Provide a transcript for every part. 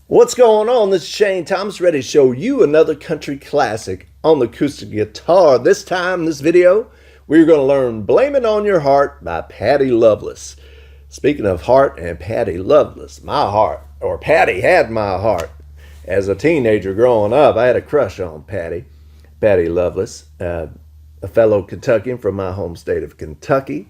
What's going on? This is Shane Thomas, ready to show you another country classic on the acoustic guitar. This time, this video, we're going to learn Blame It On Your Heart by Patty Loveless. Speaking of heart and Patty Loveless, my heart, or Patty had my heart. As a teenager growing up, I had a crush on Patty Loveless, a fellow Kentuckian from my home state of Kentucky,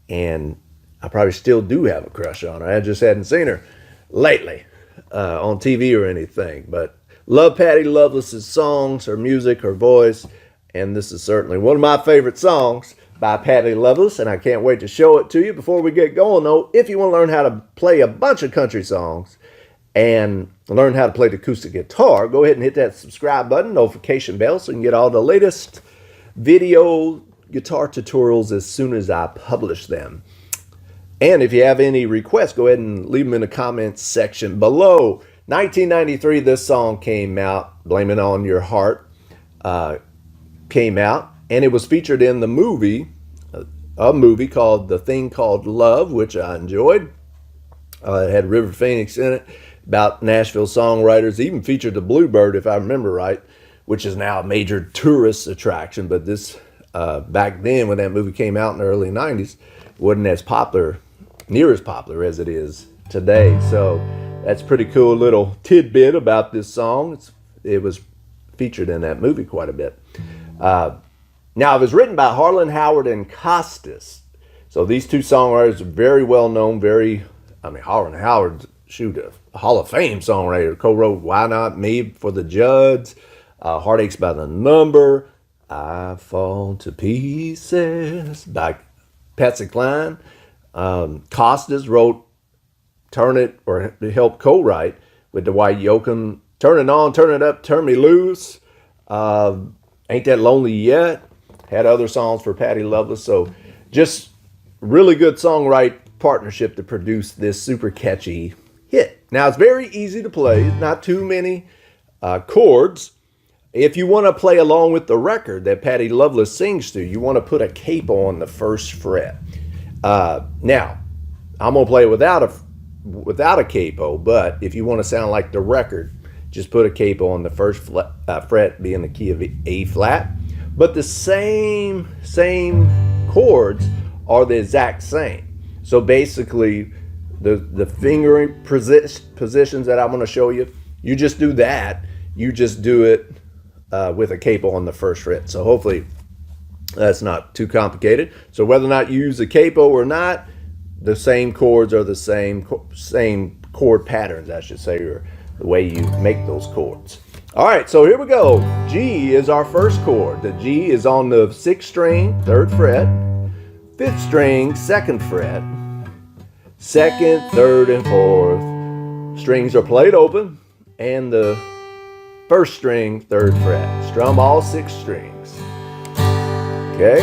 and I probably still do have a crush on her. I just hadn't seen her lately. On TV or anything, but love Patty Loveless's songs, her music, her voice, and this is certainly one of my favorite songs by Patty Loveless, and I can't wait to show it to you. Before we get going though, if you want to learn how to play a bunch of country songs and learn how to play the acoustic guitar, go ahead and hit that subscribe button, notification bell, so you can get all the latest video guitar tutorials as soon as I publish them. And if you have any requests, go ahead and leave them in the comments section below. 1993, this song came out, Blame It On Your Heart, came out, and it was featured in the movie, a movie called The Thing Called Love, which I enjoyed. It had River Phoenix in it, about Nashville songwriters. It even featured the Bluebird, if I remember right, which is now a major tourist attraction. But this, back then, when that movie came out in the early 90s, wasn't as popular, near as popular as it is today. So that's a pretty cool little tidbit about this song. It was featured in that movie quite a bit. Now, it was written by Harlan Howard and Costas. So these two songwriters are very well known. Harlan Howard, a Hall of Fame songwriter, co-wrote Why Not Me for the Judds, Heartaches by the Number, I Fall to Pieces by Patsy Cline. Costas wrote helped co-write with Dwight Yoakam, Turn It On, Turn It Up, Turn Me Loose, Ain't That Lonely Yet. Had other songs for Patty Loveless. So just really good songwriting partnership to produce this super catchy hit. Now it's very easy to play, not too many chords. If you want to play along with the record that Patty Loveless sings to, you want to put a capo on the first fret. Now, I'm going to play without a capo, but if you want to sound like the record, just put a capo on the first fret, be in the key of A flat. But the same chords are the exact same. So basically, the fingering positions that I'm going to show you, you just do that. You just do it with a capo on the first fret. So hopefully that's not too complicated. So whether or not you use a capo or not, the same chords are the same chord patterns, I should say, or the way you make those chords. All right, so here we go. G is our first chord. The G is on the 6th string, 3rd fret, 5th string, 2nd fret, 2nd, 3rd, and 4th. Strings are played open, and the 1st string, 3rd fret. Strum all 6 strings. Okay,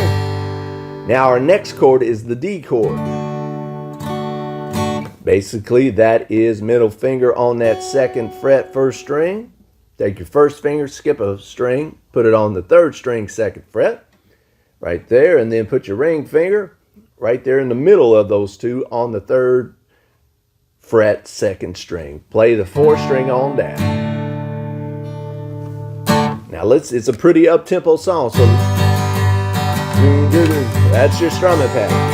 now our next chord is the D chord. Basically, that is middle finger on that 2nd fret, 1st string. Take your 1st finger, skip a string, put it on the 3rd string, 2nd fret, right there, and then put your ring finger right there in the middle of those two on the 3rd fret, 2nd string. Play the 4th string on down. Now it's a pretty up-tempo song, so that's your strumming pattern.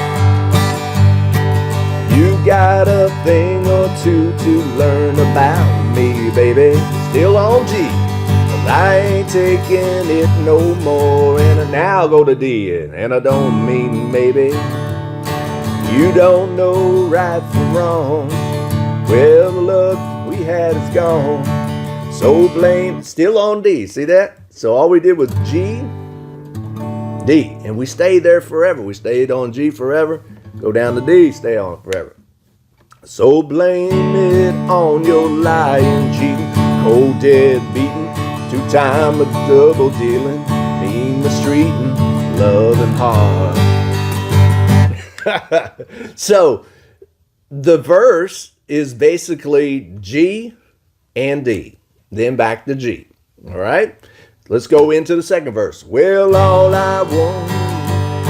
You got a thing or two to learn about me, baby. Still on G, but I ain't taking it no more. And now go to D, and I don't mean maybe. You don't know right from wrong. Well, the luck we had is gone. So blame, still on D, see that? So all we did was G, D, and we stayed there forever. We stayed on G forever, go down to D, stay on it forever. So blame it on your lying, cheating, cold dead beating, 2-time double dealing, mean mistreating, loving hard. So the verse is basically G and D, then back to G. All right? Let's go into the second verse. Well, all I want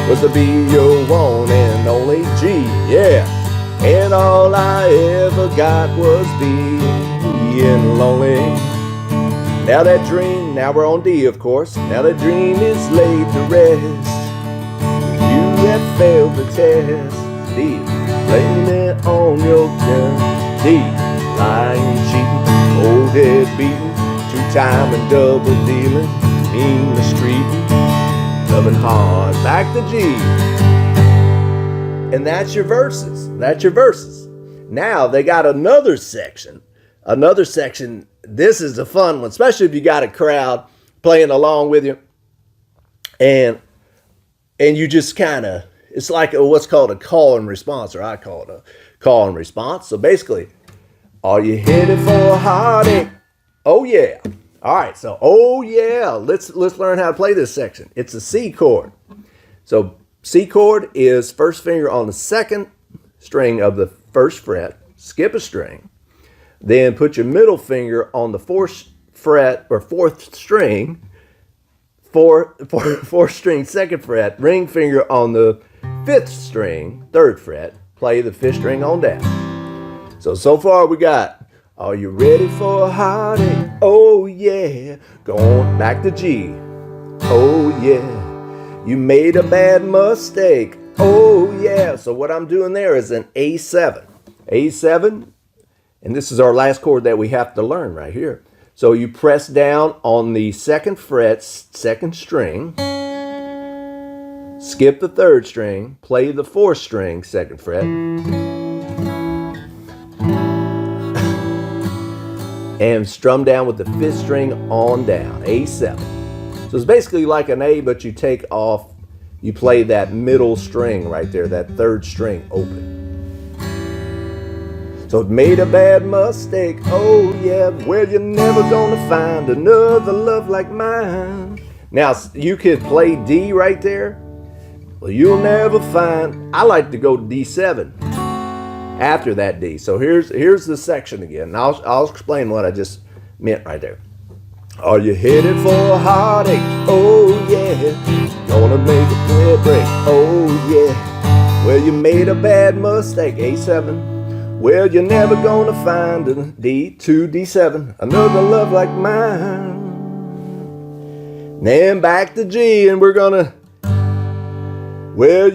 was to be your one and only G, yeah. And all I ever got was being been lonely. Now that dream, now we're on D, of course. Now that dream is laid to rest. You have failed the test. D, blame it on your gun. D, lying, cheating, old dead beating, two-time and double dealing, mean mistreating, loving hard. Back to G. And that's your verses. That's your verses. Now they got another section. Another section. This is a fun one, especially if you got a crowd playing along with you. And you just kind of, it's like what's called a call and response, or I call it a call and response. So basically, are you headed for a heartache? Oh yeah. All right, so oh yeah, let's learn how to play this section. It's a C chord. So C chord is first finger on the second string of the first fret, skip a string, then put your middle finger on the fourth fret or fourth string, fourth string, second fret, ring finger on the fifth string, third fret, play the fifth string on down. So far we got, are you ready for a heartache? Oh yeah. Going back to G. Oh yeah. You made a bad mistake. Oh yeah. So what I'm doing there is an A7. A7, and this is our last chord that we have to learn right here. So you press down on the second fret, second string, skip the third string, play the fourth string, second fret, and strum down with the fifth string on down, A7. So it's basically like an A, but you take off, you play that middle string right there, that third string open. So made a bad mistake, oh yeah, well you're never gonna find another love like mine. Now you could play D right there, well you'll never find, I like to go to D7 after that D. So here's the section again, and I'll explain what I just meant right there. Are you headed for a heartache? Oh yeah. Gonna make a bad break? Oh yeah. Well you made a bad mistake, A7. Well you're never gonna find a D2, D7, another love like mine. Then back to G, and we're gonna, well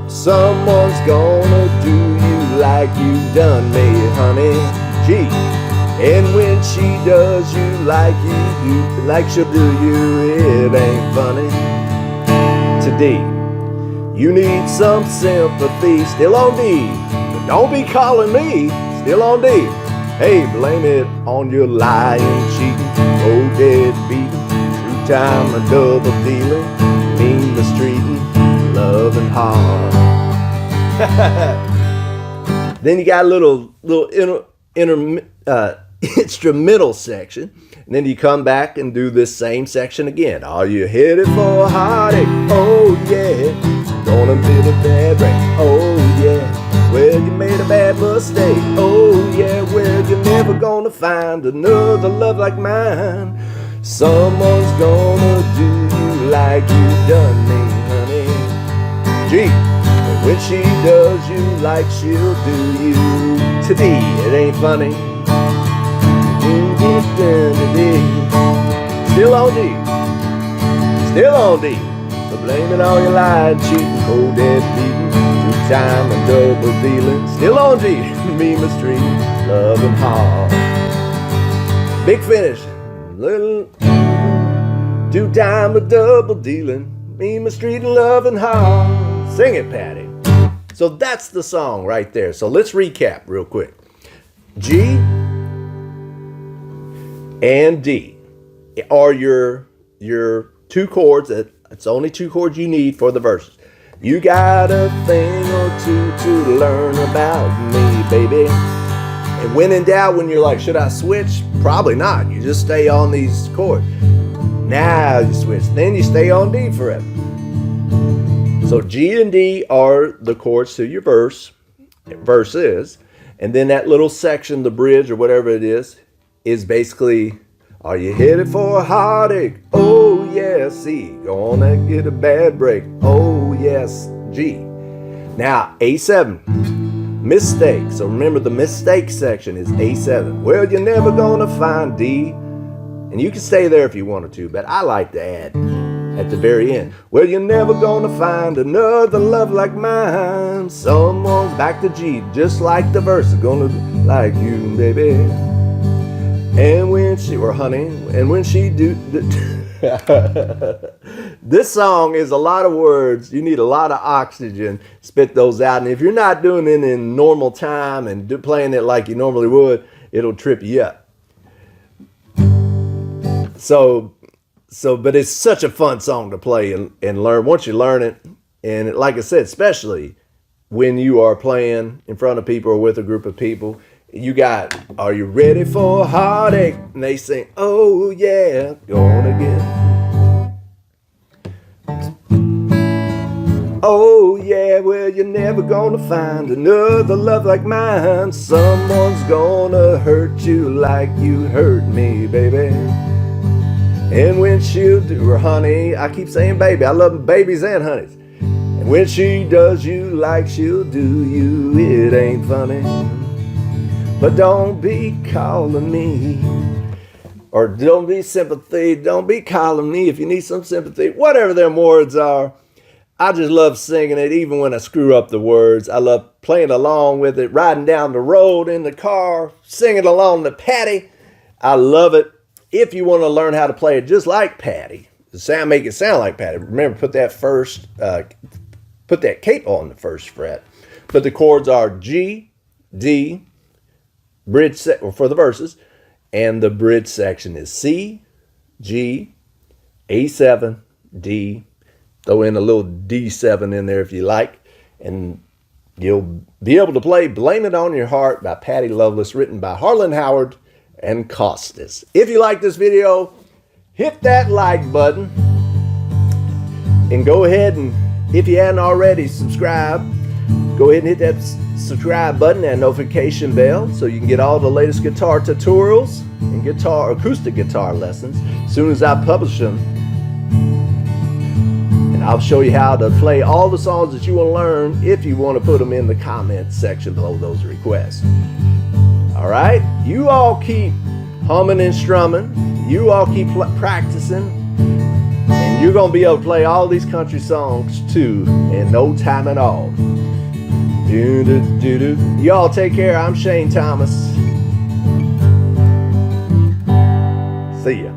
someone's gonna do you like you done me, honey. G. And when she does you like she'll do you, it ain't funny. To D. You need some sympathy, still on D. But don't be calling me, still on D. Hey, blame it on your lying, cheating, old dead beating, two-time and double dealing, mean mistreating, loving hard. Then you got a little instrumental section, and then you come back and do this same section again. Are you headed for a heartache? Oh yeah. Gonna be the bad break? Oh yeah. Well you made a bad mistake. Oh yeah. Well you're never gonna find another love like mine. Someone's gonna do you like you done me, honey. G. And when she does you like she'll do you. To D. It ain't funny. Still on D. Still on D. So blame it on your lying, cheating, cold dead beating, two-time and double dealing. Still on D. Me mistreating, loving hard. Big finish. Little two-time and double dealing, me mistreating, loving hard. Sing it, Patty. So that's the song right there. So let's recap real quick. G and D are your two chords. It's only two chords you need for the verses. You got a thing or two to learn about me, baby. And when in doubt, when you're like, should I switch? Probably not. You just stay on these chords. Now you switch. Then you stay on D forever. So G and D are the chords to your verses. And then that little section, the bridge or whatever it is basically, are you headed for a heartache? Oh yeah, C. Gonna get a bad break? Oh yes, G. Now A7. mistake. So remember, the mistake section is A7. Well, you're never gonna find D. And you can stay there if you wanted to, but I like to add at the very end. Well, you're never gonna find another love like mine. Someone's back to G, just like the verse is gonna be like you, baby. And when she, or honey, and when she do, this song is a lot of words. You need a lot of oxygen. Spit those out. And if you're not doing it in normal time and playing it like you normally would, it'll trip you up. But it's such a fun song to play and learn. Once you learn it, and like I said, especially when you are playing in front of people or with a group of people, you got, are you ready for a heartache? And they sing, oh yeah, gonna get. Oh yeah, well, you're never gonna find another love like mine. Someone's gonna hurt you like you hurt me, baby. And when she'll do her, honey, I keep saying baby, I love babies and honeys. And when she does you like she'll do you, it ain't funny. But don't be calling me, or don't be sympathy, don't be calling me if you need some sympathy, whatever them words are. I just love singing it, even when I screw up the words. I love playing along with it, riding down the road in the car, singing along to Patty. I love it. If you want to learn how to play it just like Patty, make it sound like Patty. Remember, put that capo on the first fret. But the chords are G, D, bridge for the verses, and the bridge section is C, G, A7, D. Throw in a little D7 in there if you like, and you'll be able to play Blame It On Your Heart by Patty Loveless, written by Harlan Howard and Costas. If you like this video, hit that like button, and go ahead and, if you hadn't already, subscribe. Go ahead and hit that subscribe button and notification bell so you can get all the latest guitar tutorials and acoustic guitar lessons as soon as I publish them. And I'll show you how to play all the songs that you want to learn if you want to put them in the comments section below those requests. All right, you all keep humming and strumming. You all keep practicing, and you're gonna be able to play all these country songs too in no time at all. Y'all take care. I'm Shane Thomas. See ya.